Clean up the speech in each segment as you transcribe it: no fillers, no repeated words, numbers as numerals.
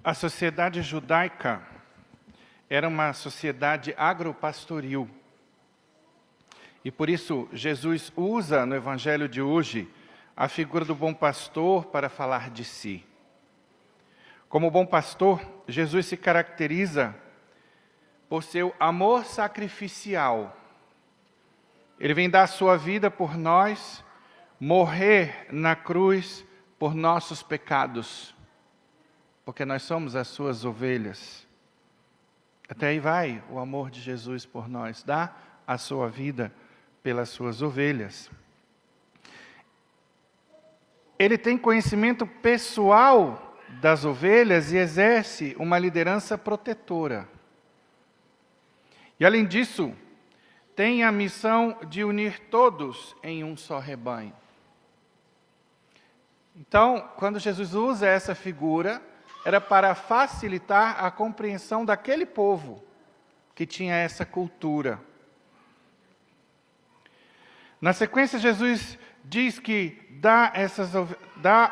A sociedade judaica era uma sociedade agropastoril. E por isso, Jesus usa no Evangelho de hoje a figura do bom pastor para falar de si. Como bom pastor, Jesus se caracteriza por seu amor sacrificial. Ele vem dar a sua vida por nós, morrer na cruz por nossos pecados, porque nós somos as suas ovelhas. Até aí vai o amor de Jesus por nós, dá a sua vida pelas suas ovelhas. Ele tem conhecimento pessoal das ovelhas e exerce uma liderança protetora. E além disso, tem a missão de unir todos em um só rebanho. Então, quando Jesus usa essa figura, era para facilitar a compreensão daquele povo que tinha essa cultura. Na sequência, Jesus diz que dá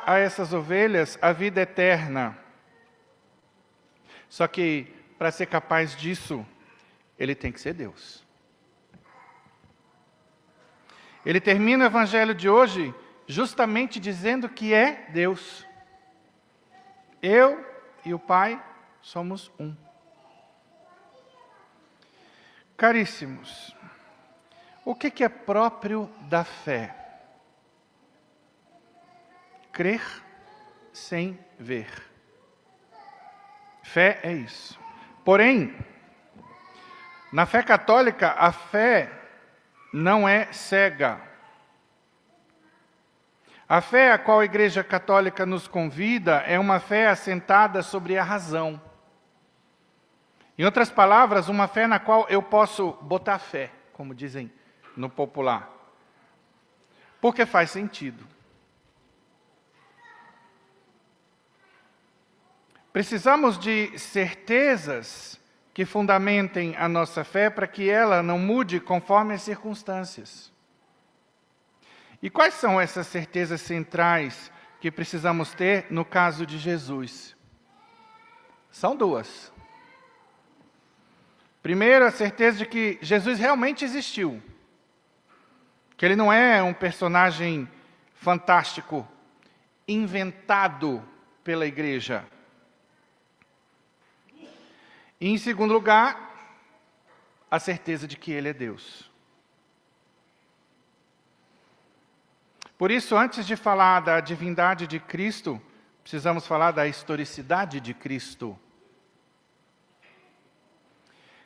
a essas ovelhas a vida eterna. Só que, para ser capaz disso, ele tem que ser Deus. Ele termina o Evangelho de hoje justamente dizendo que é Deus. Eu e o Pai somos um. Caríssimos, o que é próprio da fé? Crer sem ver. Fé é isso. Porém, na fé católica, a fé não é cega. A fé a qual a Igreja Católica nos convida é uma fé assentada sobre a razão. Em outras palavras, uma fé na qual eu posso botar fé, como dizem no popular. Porque faz sentido. Precisamos de certezas que fundamentem a nossa fé para que ela não mude conforme as circunstâncias. E quais são essas certezas centrais que precisamos ter no caso de Jesus? São duas. Primeiro, a certeza de que Jesus realmente existiu. Que ele não é um personagem fantástico, inventado pela igreja. E, em segundo lugar, a certeza de que ele é Deus. Por isso, antes de falar da divindade de Cristo, precisamos falar da historicidade de Cristo.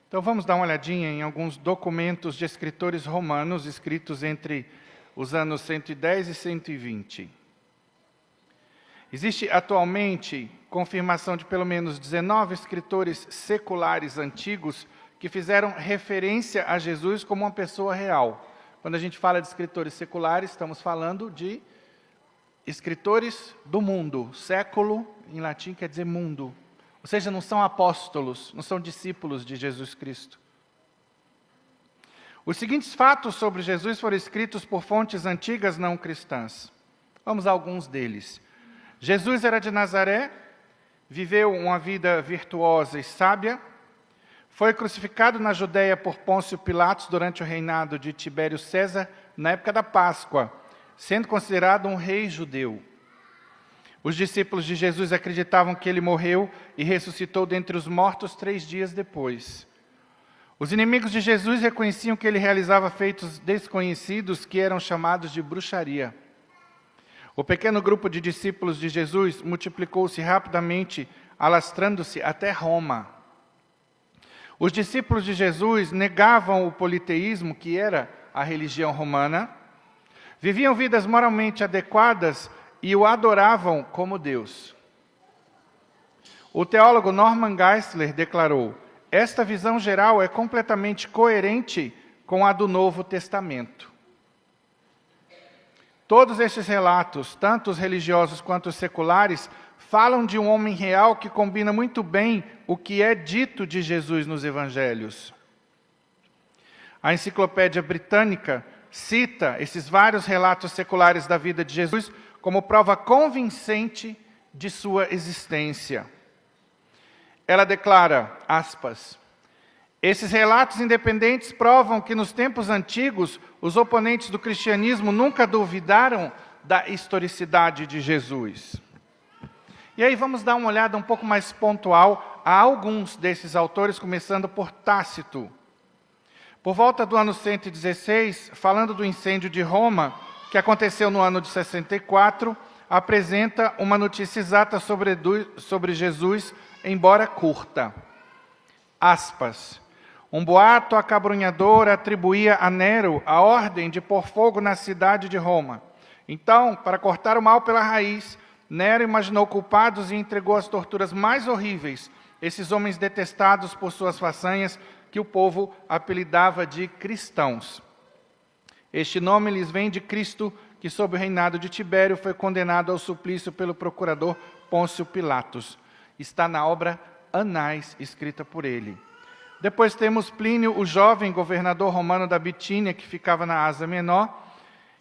Então vamos dar uma olhadinha em alguns documentos de escritores romanos, escritos entre os anos 110 e 120. Existe atualmente confirmação de pelo menos 19 escritores seculares antigos que fizeram referência a Jesus como uma pessoa real. Quando a gente fala de escritores seculares, estamos falando de escritores do mundo. Século, em latim, quer dizer mundo. Ou seja, não são apóstolos, não são discípulos de Jesus Cristo. Os seguintes fatos sobre Jesus foram escritos por fontes antigas não cristãs. Vamos a alguns deles. Jesus era de Nazaré, viveu uma vida virtuosa e sábia, foi crucificado na Judéia por Pôncio Pilatos durante o reinado de Tibério César, na época da Páscoa, sendo considerado um rei judeu. Os discípulos de Jesus acreditavam que ele morreu e ressuscitou dentre os mortos 3 dias depois. Os inimigos de Jesus reconheciam que ele realizava feitos desconhecidos que eram chamados de bruxaria. O pequeno grupo de discípulos de Jesus multiplicou-se rapidamente, alastrando-se até Roma. Os discípulos de Jesus negavam o politeísmo, que era a religião romana, viviam vidas moralmente adequadas e o adoravam como Deus. O teólogo Norman Geisler declarou: esta visão geral é completamente coerente com a do Novo Testamento. Todos estes relatos, tanto os religiosos quanto os seculares, falam de um homem real que combina muito bem o que é dito de Jesus nos Evangelhos. A Enciclopédia Britânica cita esses vários relatos seculares da vida de Jesus como prova convincente de sua existência. ela declara, aspas, esses relatos independentes provam que nos tempos antigos, os oponentes do cristianismo nunca duvidaram da historicidade de Jesus. E aí vamos dar uma olhada um pouco mais pontual a alguns desses autores, começando por Tácito. Por volta do ano 116, falando do incêndio de Roma, que aconteceu no ano de 64, apresenta uma notícia exata sobre Jesus, embora curta. Aspas. Um boato acabrunhador atribuía a Nero a ordem de pôr fogo na cidade de Roma. Então, para cortar o mal pela raiz, Nero imaginou culpados e entregou às torturas mais horríveis esses homens detestados por suas façanhas, que o povo apelidava de cristãos. Este nome lhes vem de Cristo, que sob o reinado de Tibério foi condenado ao suplício pelo procurador Pôncio Pilatos. Está na obra Anais, escrita por ele. Depois temos Plínio, o jovem governador romano da Bitínia, que ficava na Ásia Menor,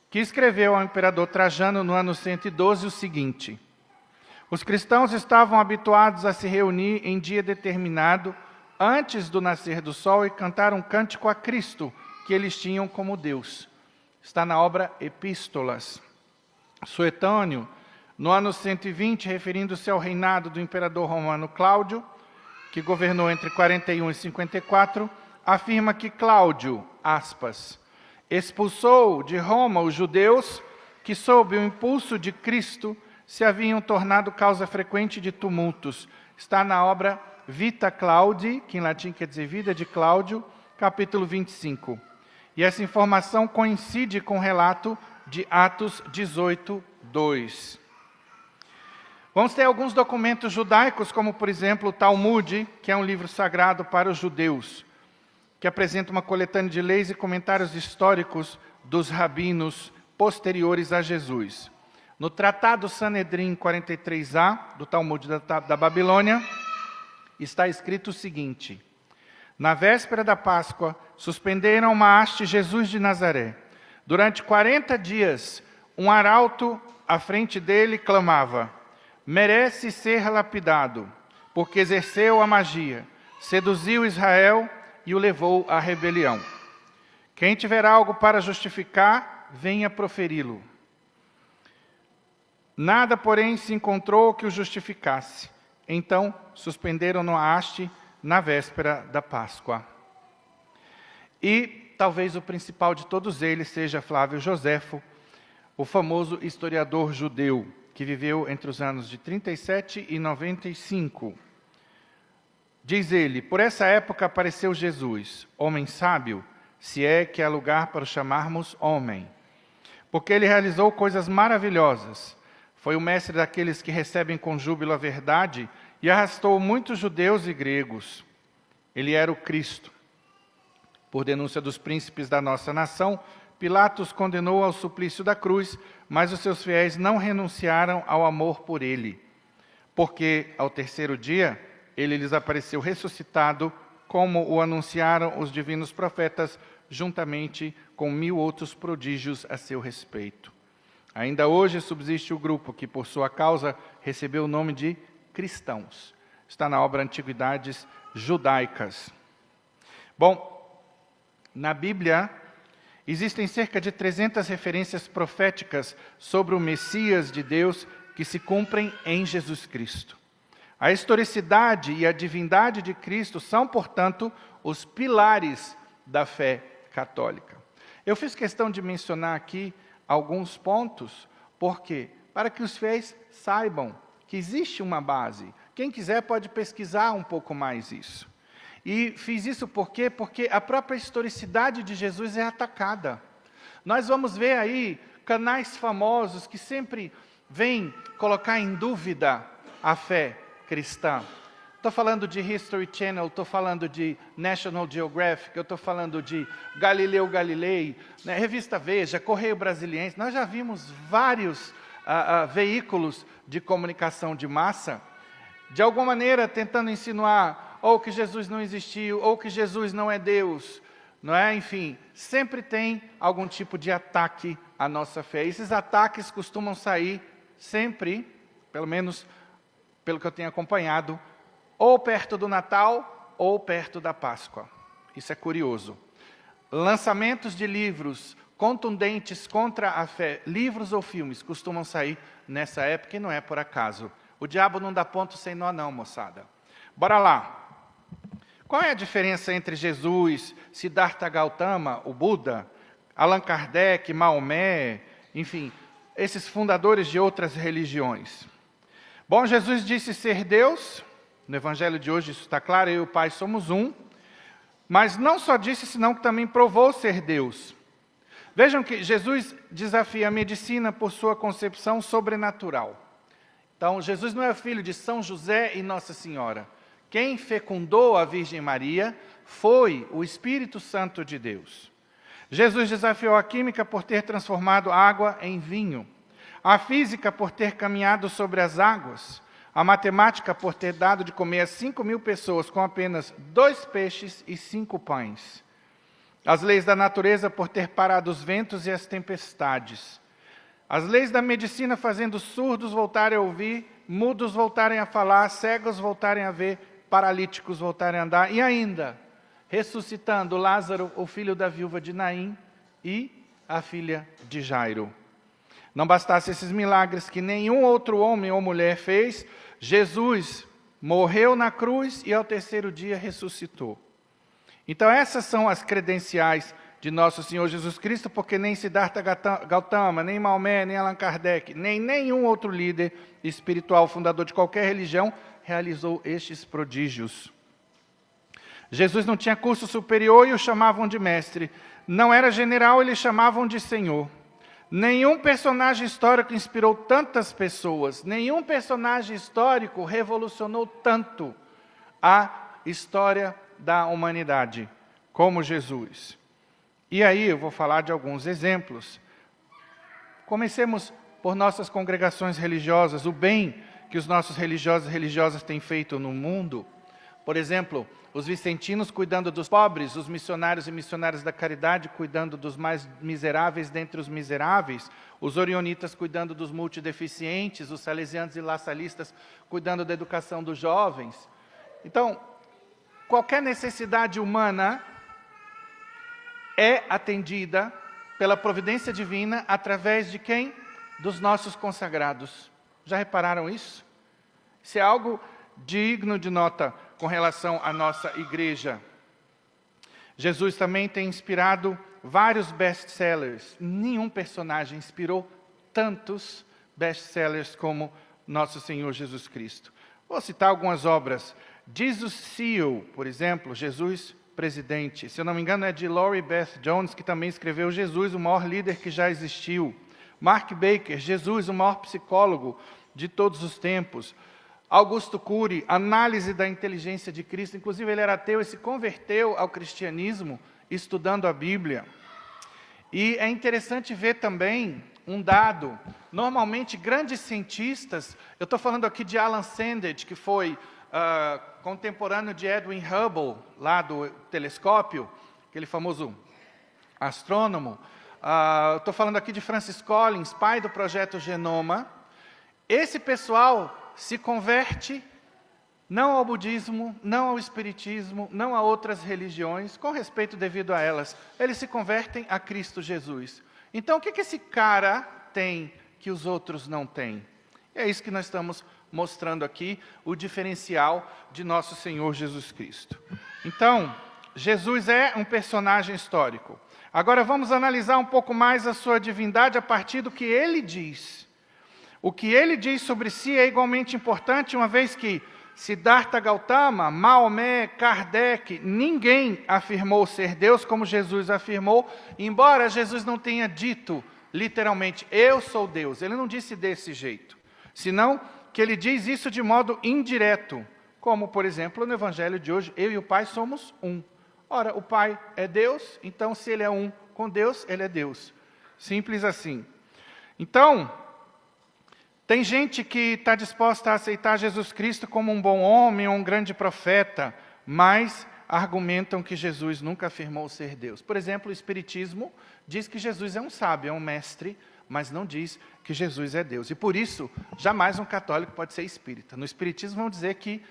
que escreveu ao imperador Trajano no ano 112 o seguinte: os cristãos estavam habituados a se reunir em dia determinado, antes do nascer do sol, e cantar um cântico a Cristo, que eles tinham como Deus. Está na obra Epístolas. Suetônio, no ano 120, referindo-se ao reinado do imperador romano Cláudio, que governou entre 41 e 54, afirma que Cláudio, aspas, expulsou de Roma os judeus que, sob o impulso de Cristo, se haviam tornado causa frequente de tumultos. Está na obra Vita Claudi, que em latim quer dizer Vida de Cláudio, capítulo 25. E essa informação coincide com o relato de Atos 18, 2. Vamos ter alguns documentos judaicos, como, por exemplo, o Talmud, que é um livro sagrado para os judeus, que apresenta uma coletânea de leis e comentários históricos dos rabinos posteriores a Jesus. No Tratado Sanedrim 43a, do Talmud da Babilônia, está escrito o seguinte: na véspera da Páscoa, suspenderam uma haste Jesus de Nazaré. Durante 40 dias, um arauto à frente dele clamava: merece ser lapidado, porque exerceu a magia, seduziu Israel e o levou à rebelião. Quem tiver algo para justificar, venha proferi-lo. Nada, porém, se encontrou que o justificasse. Então, suspenderam-no a haste na véspera da Páscoa. E talvez o principal de todos eles seja Flávio Joséfo, o famoso historiador judeu, que viveu entre os anos de 37 e 95. Diz ele: por essa época apareceu Jesus, homem sábio, se é que há lugar para o chamarmos homem, porque ele realizou coisas maravilhosas. Foi o mestre daqueles que recebem com júbilo a verdade e arrastou muitos judeus e gregos. Ele era o Cristo. Por denúncia dos príncipes da nossa nação, Pilatos condenou ao suplício da cruz, mas os seus fiéis não renunciaram ao amor por ele, porque, ao terceiro dia, ele lhes apareceu ressuscitado, como o anunciaram os divinos profetas, juntamente com 1000 outros prodígios a seu respeito. Ainda hoje subsiste o grupo que, por sua causa, recebeu o nome de cristãos. Está na obra Antiguidades Judaicas. Bom, na Bíblia, existem cerca de 300 referências proféticas sobre o Messias de Deus que se cumprem em Jesus Cristo. A historicidade e a divindade de Cristo são, portanto, os pilares da fé católica. Eu fiz questão de mencionar aqui alguns pontos, porque para que os fiéis saibam que existe uma base. Quem quiser pode pesquisar um pouco mais isso. E fiz isso por quê? Porque a própria historicidade de Jesus é atacada. Nós vamos ver aí canais famosos que sempre vêm colocar em dúvida a fé cristã. Estou falando de History Channel, estou falando de National Geographic, eu estou falando de Galileu Galilei, né, Revista Veja, Correio Brasiliense. Nós já vimos vários veículos de comunicação de massa, de alguma maneira tentando insinuar ou que Jesus não existiu, ou que Jesus não é Deus, não é? Enfim, sempre tem algum tipo de ataque à nossa fé. Esses ataques costumam sair sempre, pelo menos pelo que eu tenho acompanhado, ou perto do Natal, ou perto da Páscoa. Isso é curioso. Lançamentos de livros contundentes contra a fé, livros ou filmes, costumam sair nessa época e não é por acaso. O diabo não dá ponto sem nó não, moçada. Bora lá. Qual é a diferença entre Jesus, Siddhartha Gautama, o Buda, Allan Kardec, Maomé, enfim, esses fundadores de outras religiões? Bom, Jesus disse ser Deus, no Evangelho de hoje isso está claro, eu e o Pai somos um, mas não só disse, senão que também provou ser Deus. Vejam que Jesus desafia a medicina por sua concepção sobrenatural. Então, Jesus não é filho de São José e Nossa Senhora. Quem fecundou a Virgem Maria foi o Espírito Santo de Deus. Jesus desafiou a química por ter transformado água em vinho, a física por ter caminhado sobre as águas, a matemática por ter dado de comer a 5.000 pessoas com apenas 2 peixes e 5 pães, as leis da natureza por ter parado os ventos e as tempestades, as leis da medicina fazendo surdos voltarem a ouvir, mudos voltarem a falar, cegos voltarem a ver, paralíticos voltarem a andar, e ainda ressuscitando Lázaro, o filho da viúva de Naim, e a filha de Jairo. Não bastasse esses milagres que nenhum outro homem ou mulher fez, Jesus morreu na cruz e ao 3º dia ressuscitou. Então essas são as credenciais de nosso Senhor Jesus Cristo, porque nem Siddhartha Gautama, nem Maomé, nem Allan Kardec, nem nenhum outro líder espiritual, fundador de qualquer religião, realizou estes prodígios. Jesus não tinha curso superior e o chamavam de mestre. Não era general, eles chamavam de Senhor. Nenhum personagem histórico inspirou tantas pessoas. Nenhum personagem histórico revolucionou tanto a história da humanidade como Jesus. E aí eu vou falar de alguns exemplos. Comecemos por nossas congregações religiosas, o bem que os nossos religiosos e religiosas têm feito no mundo. Por exemplo, os vicentinos cuidando dos pobres, os missionários e missionárias da caridade cuidando dos mais miseráveis dentre os miseráveis, os orionitas cuidando dos multideficientes, os salesianos e lassalistas cuidando da educação dos jovens. Então, qualquer necessidade humana é atendida pela providência divina através de quem? Dos nossos consagrados. Já repararam isso? Isso é algo digno de nota com relação à nossa igreja. Jesus também tem inspirado vários best-sellers. Nenhum personagem inspirou tantos best-sellers como nosso Senhor Jesus Cristo. Vou citar algumas obras. Jesus Seal, por exemplo, Jesus Presidente. Se eu não me engano é de Laurie Beth Jones, que também escreveu Jesus, o maior líder que já existiu. Mark Baker, Jesus, o maior psicólogo de todos os tempos. Augusto Cury, Análise da Inteligência de Cristo. Inclusive, ele era ateu e se converteu ao cristianismo estudando a Bíblia. E é interessante ver também um dado. Normalmente, grandes cientistas, eu estou falando aqui de Alan Sandage, que foi contemporâneo de Edwin Hubble, lá do telescópio, aquele famoso astrônomo. Estou falando aqui de Francis Collins, pai do projeto Genoma. Esse pessoal se converte não ao budismo, não ao espiritismo, não a outras religiões, com respeito devido a elas. Eles se convertem a Cristo Jesus. Então, o que esse cara tem que os outros não têm? É isso que nós estamos mostrando aqui, o diferencial de nosso Senhor Jesus Cristo. Então, Jesus é um personagem histórico. Agora vamos analisar um pouco mais a sua divindade a partir do que ele diz. O que ele diz sobre si é igualmente importante, uma vez que Siddhartha Gautama, Maomé, Kardec, ninguém afirmou ser Deus como Jesus afirmou, embora Jesus não tenha dito literalmente, eu sou Deus. Ele não disse desse jeito, senão que ele diz isso de modo indireto, como, por exemplo, no Evangelho de hoje, eu e o Pai somos um. Ora, o Pai é Deus, então se ele é um com Deus, ele é Deus. Simples assim. Então, tem gente que está disposta a aceitar Jesus Cristo como um bom homem ou um grande profeta, mas argumentam que Jesus nunca afirmou ser Deus. Por exemplo, o Espiritismo diz que Jesus é um sábio, é um mestre, mas não diz que Jesus é Deus. E por isso, jamais um católico pode ser espírita. No espiritismo vão dizer que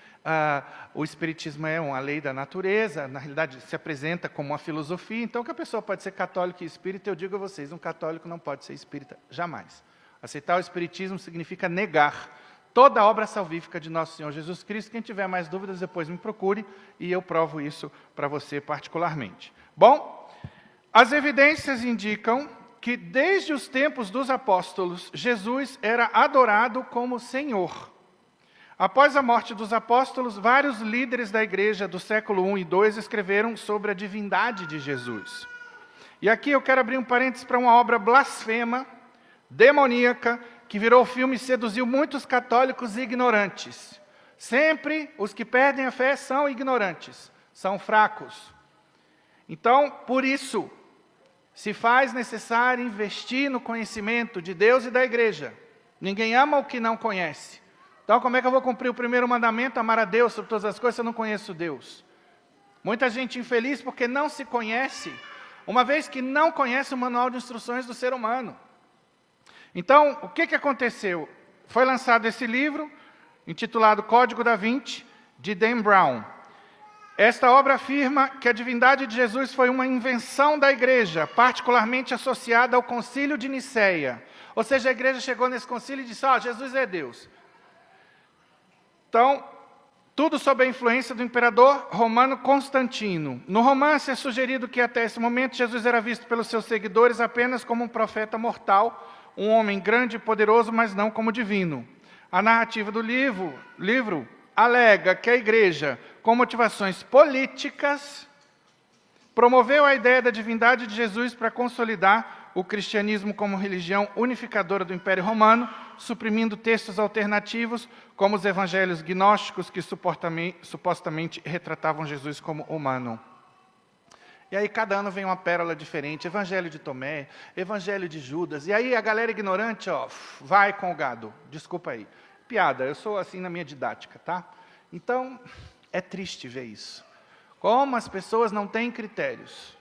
o espiritismo é uma lei da natureza, na realidade se apresenta como uma filosofia, então que a pessoa pode ser católica e espírita, eu digo a vocês, um católico não pode ser espírita, jamais. Aceitar o espiritismo significa negar toda a obra salvífica de nosso Senhor Jesus Cristo. Quem tiver mais dúvidas, depois me procure, e eu provo isso para você particularmente. Bom, as evidências indicam que desde os tempos dos apóstolos, Jesus era adorado como Senhor. Após a morte dos apóstolos, vários líderes da igreja do século I e II escreveram sobre a divindade de Jesus. E aqui eu quero abrir um parênteses para uma obra blasfema, demoníaca, que virou filme e seduziu muitos católicos ignorantes. Sempre os que perdem a fé são ignorantes, são fracos. Então, por isso, se faz necessário investir no conhecimento de Deus e da igreja. Ninguém ama o que não conhece. Então, como é que eu vou cumprir o primeiro mandamento, amar a Deus sobre todas as coisas, se eu não conheço Deus? Muita gente infeliz porque não se conhece, uma vez que não conhece o manual de instruções do ser humano. Então, o que aconteceu? Foi lançado esse livro, intitulado Código da Vinci, de Dan Brown. Esta obra afirma que a divindade de Jesus foi uma invenção da igreja, particularmente associada ao Concílio de Nicéia. Ou seja, a igreja chegou nesse concílio e disse, Jesus é Deus. Então, tudo sob a influência do imperador romano Constantino. No romance é sugerido que até esse momento Jesus era visto pelos seus seguidores apenas como um profeta mortal, um homem grande e poderoso, mas não como divino. A narrativa do livro alega que a igreja, com motivações políticas, promoveu a ideia da divindade de Jesus para consolidar o cristianismo como religião unificadora do Império Romano, suprimindo textos alternativos, como os evangelhos gnósticos, que supostamente retratavam Jesus como humano. E aí cada ano vem uma pérola diferente, Evangelho de Tomé, Evangelho de Judas, e aí a galera ignorante, vai com o gado, desculpa aí. Piada, eu sou assim na minha didática, tá? Então, é triste ver isso. Como as pessoas não têm critérios.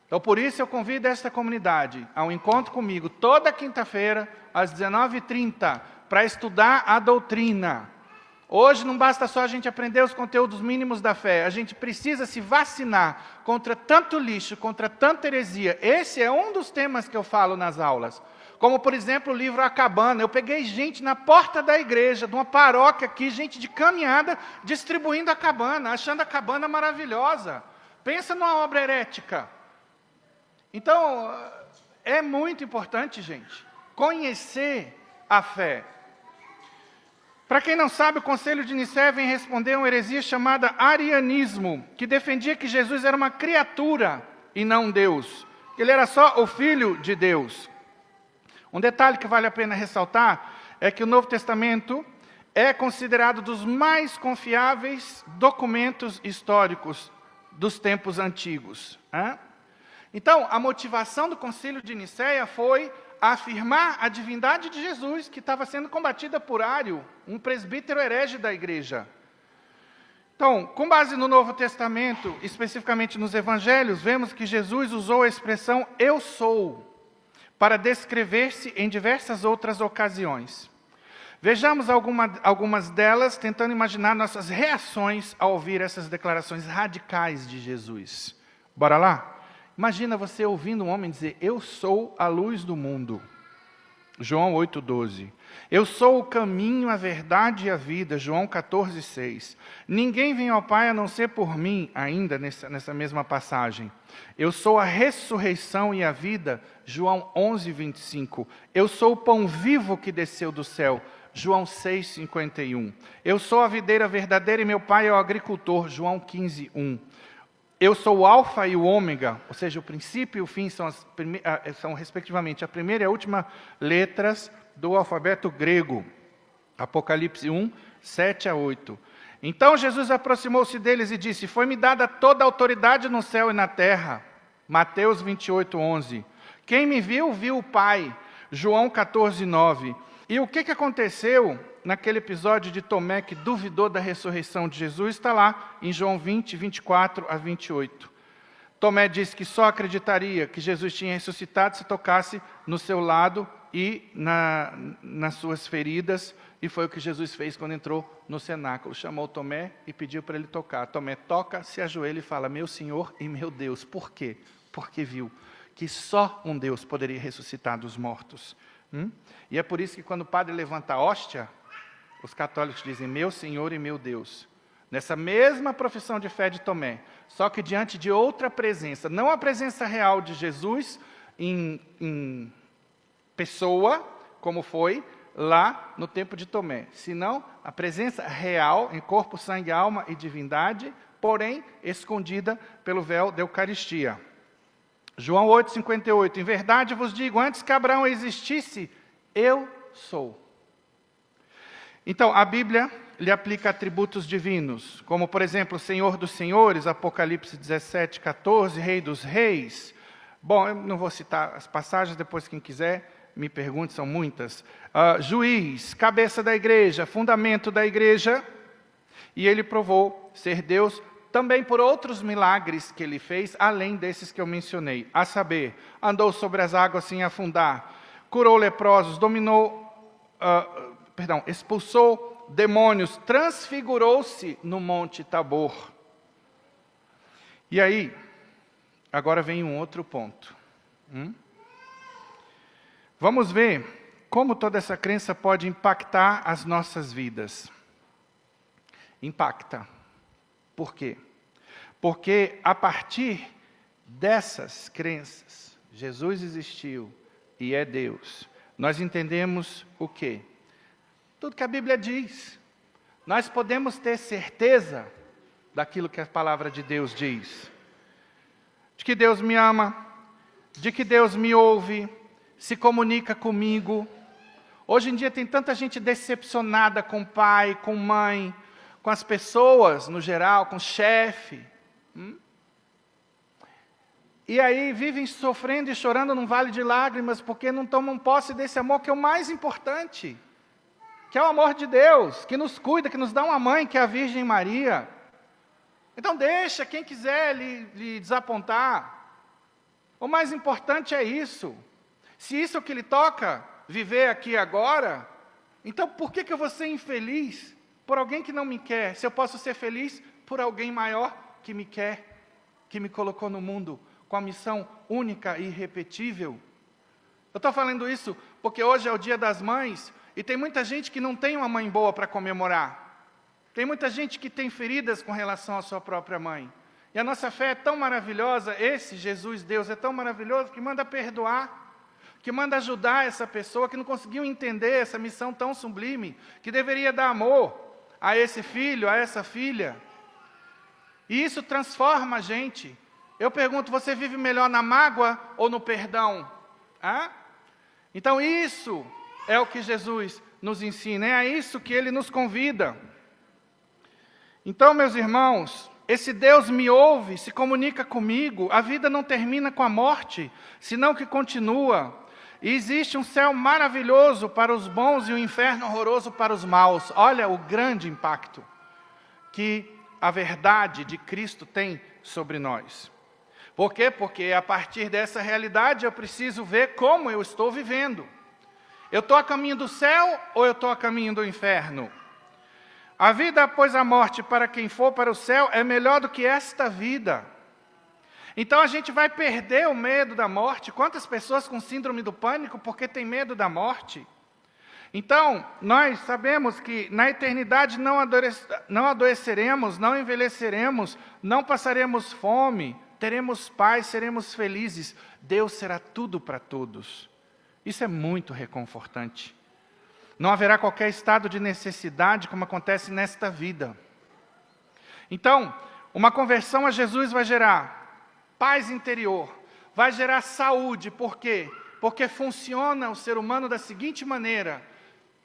Então, por isso eu convido esta comunidade a um encontro comigo, toda quinta-feira, às 19h30, para estudar a doutrina. Hoje não basta só a gente aprender os conteúdos mínimos da fé, a gente precisa se vacinar contra tanto lixo, contra tanta heresia. Esse é um dos temas que eu falo nas aulas. Como, por exemplo, o livro A Cabana. Eu peguei gente na porta da igreja, de uma paróquia aqui, gente de caminhada, distribuindo a cabana, achando a cabana maravilhosa. Pensa numa obra herética. Então, é muito importante, gente, conhecer a fé. Para quem não sabe, o Concílio de Nicéia vem responder a uma heresia chamada arianismo, que defendia que Jesus era uma criatura e não Deus. Ele era só o Filho de Deus. Um detalhe que vale a pena ressaltar é que o Novo Testamento é considerado dos mais confiáveis documentos históricos dos tempos antigos. Então, a motivação do Concílio de Nicéia foi afirmar a divindade de Jesus, que estava sendo combatida por Ário, um presbítero herege da igreja. Então, com base no Novo Testamento, especificamente nos Evangelhos, vemos que Jesus usou a expressão eu sou, para descrever-se em diversas outras ocasiões. Vejamos algumas delas, tentando imaginar nossas reações ao ouvir essas declarações radicais de Jesus. Bora lá? Imagina você ouvindo um homem dizer, eu sou a luz do mundo. João 8,12. Eu sou o caminho, a verdade e a vida. João 14,6. Ninguém vem ao Pai a não ser por mim, ainda nessa mesma passagem. Eu sou a ressurreição e a vida. João 11,25. Eu sou o pão vivo que desceu do céu. João 6,51. Eu sou a videira verdadeira e meu Pai é o agricultor. João 15,1. Eu sou o alfa e o ômega, ou seja, o princípio e o fim são respectivamente a primeira e a última letras do alfabeto grego. Apocalipse 1, 7-8. Então Jesus aproximou-se deles e disse, foi-me dada toda a autoridade no céu e na terra. Mateus 28, 11. Quem me viu, viu o Pai. João 14, 9. E o que aconteceu naquele episódio de Tomé que duvidou da ressurreição de Jesus? Está lá em João 20, 24 a 28. Tomé disse que só acreditaria que Jesus tinha ressuscitado se tocasse no seu lado e nas suas feridas, e foi o que Jesus fez quando entrou no cenáculo. Chamou Tomé e pediu para ele tocar. Tomé toca, se ajoelha e fala: meu Senhor e meu Deus. Por quê? Porque viu que só um Deus poderia ressuscitar dos mortos. E é por isso que quando o padre levanta a hóstia, os católicos dizem: meu Senhor e meu Deus. Nessa mesma profissão de fé de Tomé, só que diante de outra presença, não a presença real de Jesus em pessoa, como foi lá no tempo de Tomé, senão a presença real em corpo, sangue, alma e divindade, porém escondida pelo véu da Eucaristia. João 8,58, em verdade vos digo, antes que Abraão existisse, eu sou. Então, a Bíblia lhe aplica atributos divinos, como, por exemplo, Senhor dos Senhores, Apocalipse 17, 14, Rei dos Reis. Bom, eu não vou citar as passagens, depois quem quiser me pergunte, são muitas. Juiz, cabeça da igreja, fundamento da igreja, e ele provou ser Deus também por outros milagres que ele fez, além desses que eu mencionei, a saber, andou sobre as águas sem afundar, curou leprosos, expulsou demônios, transfigurou-se no Monte Tabor. E aí, agora vem um outro ponto. Vamos ver como toda essa crença pode impactar as nossas vidas. Impacta. Por quê? Porque a partir dessas crenças, Jesus existiu e é Deus, nós entendemos o quê? Tudo que a Bíblia diz. Nós podemos ter certeza daquilo que a palavra de Deus diz. De que Deus me ama, de que Deus me ouve, se comunica comigo. Hoje em dia tem tanta gente decepcionada com pai, com mãe, com as pessoas no geral, com o chefe. E aí vivem sofrendo e chorando num vale de lágrimas porque não tomam posse desse amor que é o mais importante. Que é o amor de Deus, que nos cuida, que nos dá uma mãe, que é a Virgem Maria. Então deixa quem quiser lhe desapontar. O mais importante é isso. Se isso é o que lhe toca, viver aqui e agora, então por que eu vou ser infeliz por alguém que não me quer, se eu posso ser feliz por alguém maior que me quer, que me colocou no mundo com a missão única e irrepetível? Eu estou falando isso porque hoje é o Dia das Mães, e tem muita gente que não tem uma mãe boa para comemorar. Tem muita gente que tem feridas com relação à sua própria mãe. E a nossa fé é tão maravilhosa, esse Jesus, Deus, é tão maravilhoso que manda perdoar, que manda ajudar essa pessoa que não conseguiu entender essa missão tão sublime, que deveria dar amor a esse filho, a essa filha. E isso transforma a gente. Eu pergunto, você vive melhor na mágoa ou no perdão? Então isso é o que Jesus nos ensina, é a isso que Ele nos convida. Então, meus irmãos, esse Deus me ouve, se comunica comigo, a vida não termina com a morte, senão que continua. E existe um céu maravilhoso para os bons e um inferno horroroso para os maus. Olha o grande impacto que a verdade de Cristo tem sobre nós. Por quê? Porque a partir dessa realidade eu preciso ver como eu estou vivendo. Eu estou a caminho do céu ou eu estou a caminho do inferno? A vida após a morte para quem for para o céu é melhor do que esta vida. Então a gente vai perder o medo da morte. Quantas pessoas com síndrome do pânico porque tem medo da morte? Então, nós sabemos que na eternidade não adoeceremos, não envelheceremos, não passaremos fome, teremos paz, seremos felizes. Deus será tudo para todos. Isso é muito reconfortante. Não haverá qualquer estado de necessidade como acontece nesta vida. Então, uma conversão a Jesus vai gerar paz interior, vai gerar saúde. Por quê? Porque funciona o ser humano da seguinte maneira: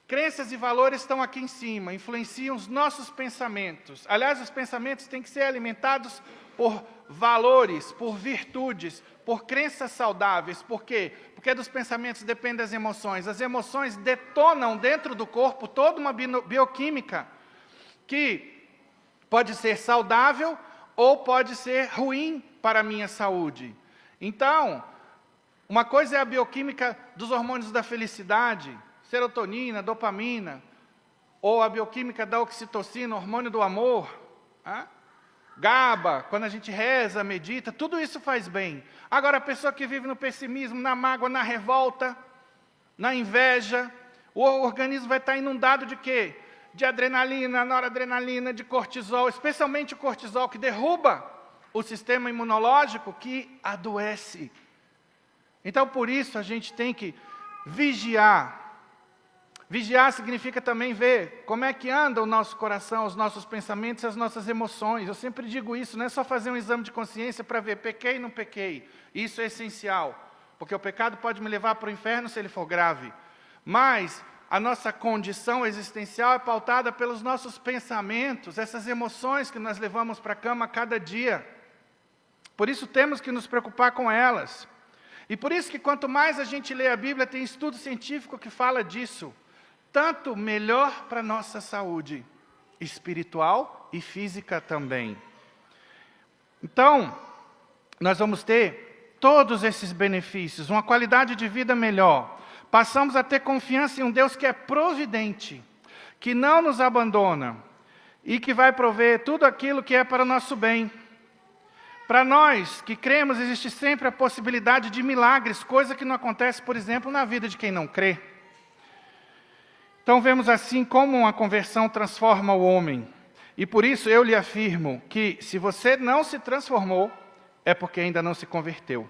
crenças e valores estão aqui em cima, influenciam os nossos pensamentos. Aliás, os pensamentos têm que ser alimentados por valores, por virtudes, por crenças saudáveis. Por quê? Porque dos pensamentos dependem as emoções. As emoções detonam dentro do corpo toda uma bioquímica que pode ser saudável ou pode ser ruim para a minha saúde. Então, uma coisa é a bioquímica dos hormônios da felicidade, serotonina, dopamina, ou a bioquímica da oxitocina, hormônio do amor, GABA, quando a gente reza, medita, tudo isso faz bem. Agora, a pessoa que vive no pessimismo, na mágoa, na revolta, na inveja, o organismo vai estar inundado de quê? De adrenalina, noradrenalina, de cortisol, especialmente o cortisol, que derruba o sistema imunológico, que adoece. Então, por isso, a gente tem que vigiar. Vigiar significa também ver como é que anda o nosso coração, os nossos pensamentos, as nossas emoções. Eu sempre digo isso, não é só fazer um exame de consciência para ver pequei ou não pequei. Isso é essencial, porque o pecado pode me levar para o inferno se ele for grave. Mas a nossa condição existencial é pautada pelos nossos pensamentos, essas emoções que nós levamos para a cama a cada dia. Por isso temos que nos preocupar com elas. E por isso que quanto mais a gente lê a Bíblia, tem estudo científico que fala disso. Tanto melhor para a nossa saúde espiritual e física também. Então, nós vamos ter todos esses benefícios, uma qualidade de vida melhor. Passamos a ter confiança em um Deus que é providente, que não nos abandona e que vai prover tudo aquilo que é para o nosso bem. Para nós que cremos, existe sempre a possibilidade de milagres, coisa que não acontece, por exemplo, na vida de quem não crê. Então, vemos assim como a conversão transforma o homem. E por isso eu lhe afirmo que se você não se transformou, é porque ainda não se converteu.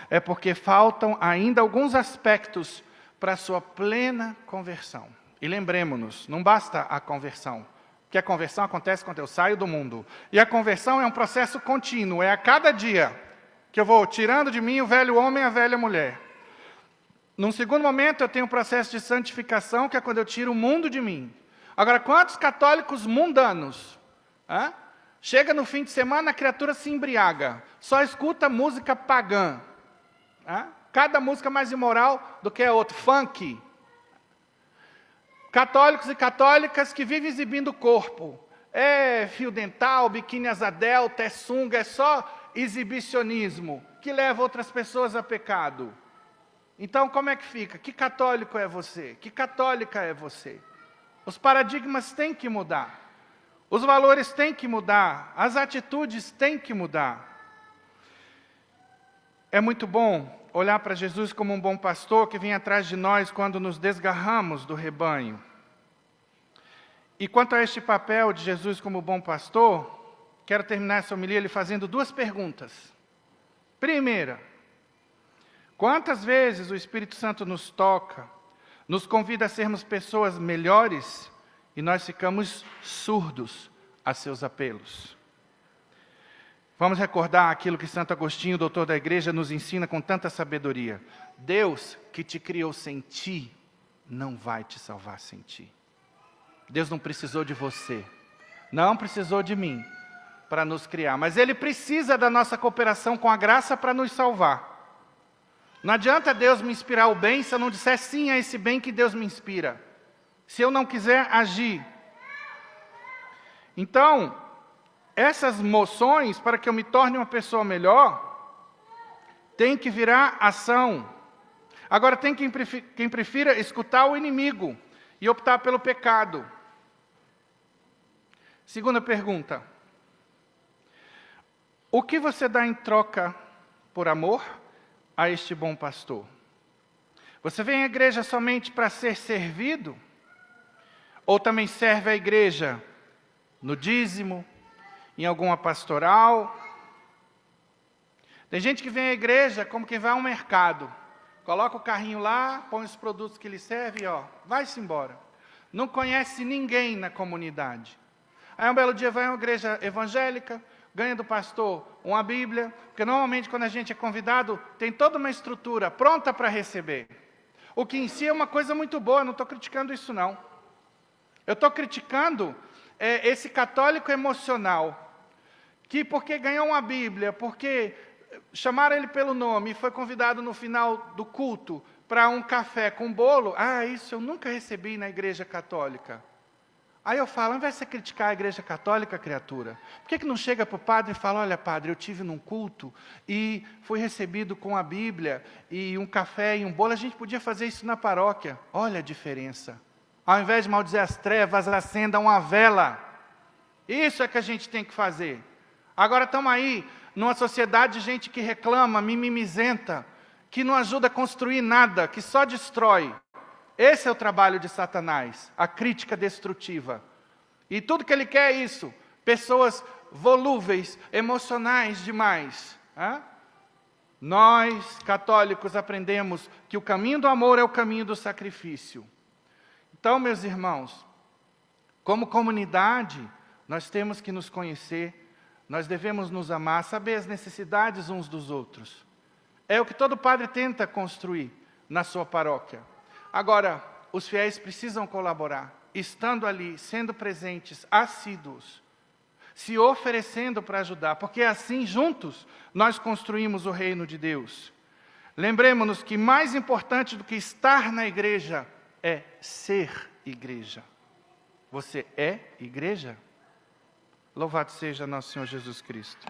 É porque faltam ainda alguns aspectos para a sua plena conversão. E lembremos-nos, não basta a conversão. Que a conversão acontece quando eu saio do mundo. E a conversão é um processo contínuo, é a cada dia que eu vou tirando de mim o velho homem e a velha mulher. Num segundo momento, eu tenho um processo de santificação, que é quando eu tiro o mundo de mim. Agora, quantos católicos mundanos? Chega no fim de semana, a criatura se embriaga, só escuta música pagã. Cada música mais imoral do que a outra, funk. Católicos e católicas que vivem exibindo o corpo. É fio dental, biquíni asa delta, é sunga, é só exibicionismo, que leva outras pessoas a pecado. Então, como é que fica? Que católico é você? Que católica é você? Os paradigmas têm que mudar. Os valores têm que mudar. As atitudes têm que mudar. É muito bom olhar para Jesus como um bom pastor que vem atrás de nós quando nos desgarramos do rebanho. E quanto a este papel de Jesus como bom pastor, quero terminar essa homilia lhe fazendo duas perguntas. Primeira, quantas vezes o Espírito Santo nos toca, nos convida a sermos pessoas melhores e nós ficamos surdos a seus apelos? Vamos recordar aquilo que Santo Agostinho, doutor da igreja, nos ensina com tanta sabedoria. Deus que te criou sem ti, não vai te salvar sem ti. Deus não precisou de você, não precisou de mim para nos criar, mas Ele precisa da nossa cooperação com a graça para nos salvar. Não adianta Deus me inspirar o bem se eu não disser sim a esse bem que Deus me inspira. Se eu não quiser agir. Então, essas moções, para que eu me torne uma pessoa melhor, tem que virar ação. Agora, tem quem prefira escutar o inimigo e optar pelo pecado. Segunda pergunta. O que você dá em troca por amor a este bom pastor? Você vem à igreja somente para ser servido? Ou também serve a igreja no dízimo, em alguma pastoral? Tem gente que vem à igreja como quem vai a um mercado. Coloca o carrinho lá, põe os produtos que lhe servem e vai-se embora. Não conhece ninguém na comunidade. Aí um belo dia vai a uma igreja evangélica, ganha do pastor uma Bíblia, porque normalmente quando a gente é convidado, tem toda uma estrutura pronta para receber. O que em si é uma coisa muito boa, não estou criticando isso não. Eu estou criticando esse católico emocional, que porque ganhou uma Bíblia, porque chamaram ele pelo nome e foi convidado no final do culto para um café com bolo, isso eu nunca recebi na igreja católica. Aí eu falo, ao invés de você criticar a igreja católica, criatura, por que não chega para o padre e fala, olha padre, eu tive num culto e fui recebido com a Bíblia e um café e um bolo, a gente podia fazer isso na paróquia. Olha a diferença. Ao invés de maldizer as trevas, acenda uma vela. Isso é que a gente tem que fazer. Agora estamos aí, numa sociedade de gente que reclama, mimimizenta, que não ajuda a construir nada, que só destrói. Esse é o trabalho de Satanás, a crítica destrutiva. E tudo que ele quer é isso, pessoas volúveis, emocionais demais. Nós, católicos, aprendemos que o caminho do amor é o caminho do sacrifício. Então, meus irmãos, como comunidade, nós temos que nos conhecer, nós devemos nos amar, saber as necessidades uns dos outros. É o que todo padre tenta construir na sua paróquia. Agora, os fiéis precisam colaborar, estando ali, sendo presentes, assíduos, se oferecendo para ajudar, porque assim, juntos, nós construímos o reino de Deus. Lembremos-nos que mais importante do que estar na igreja é ser igreja. Você é igreja? Louvado seja nosso Senhor Jesus Cristo.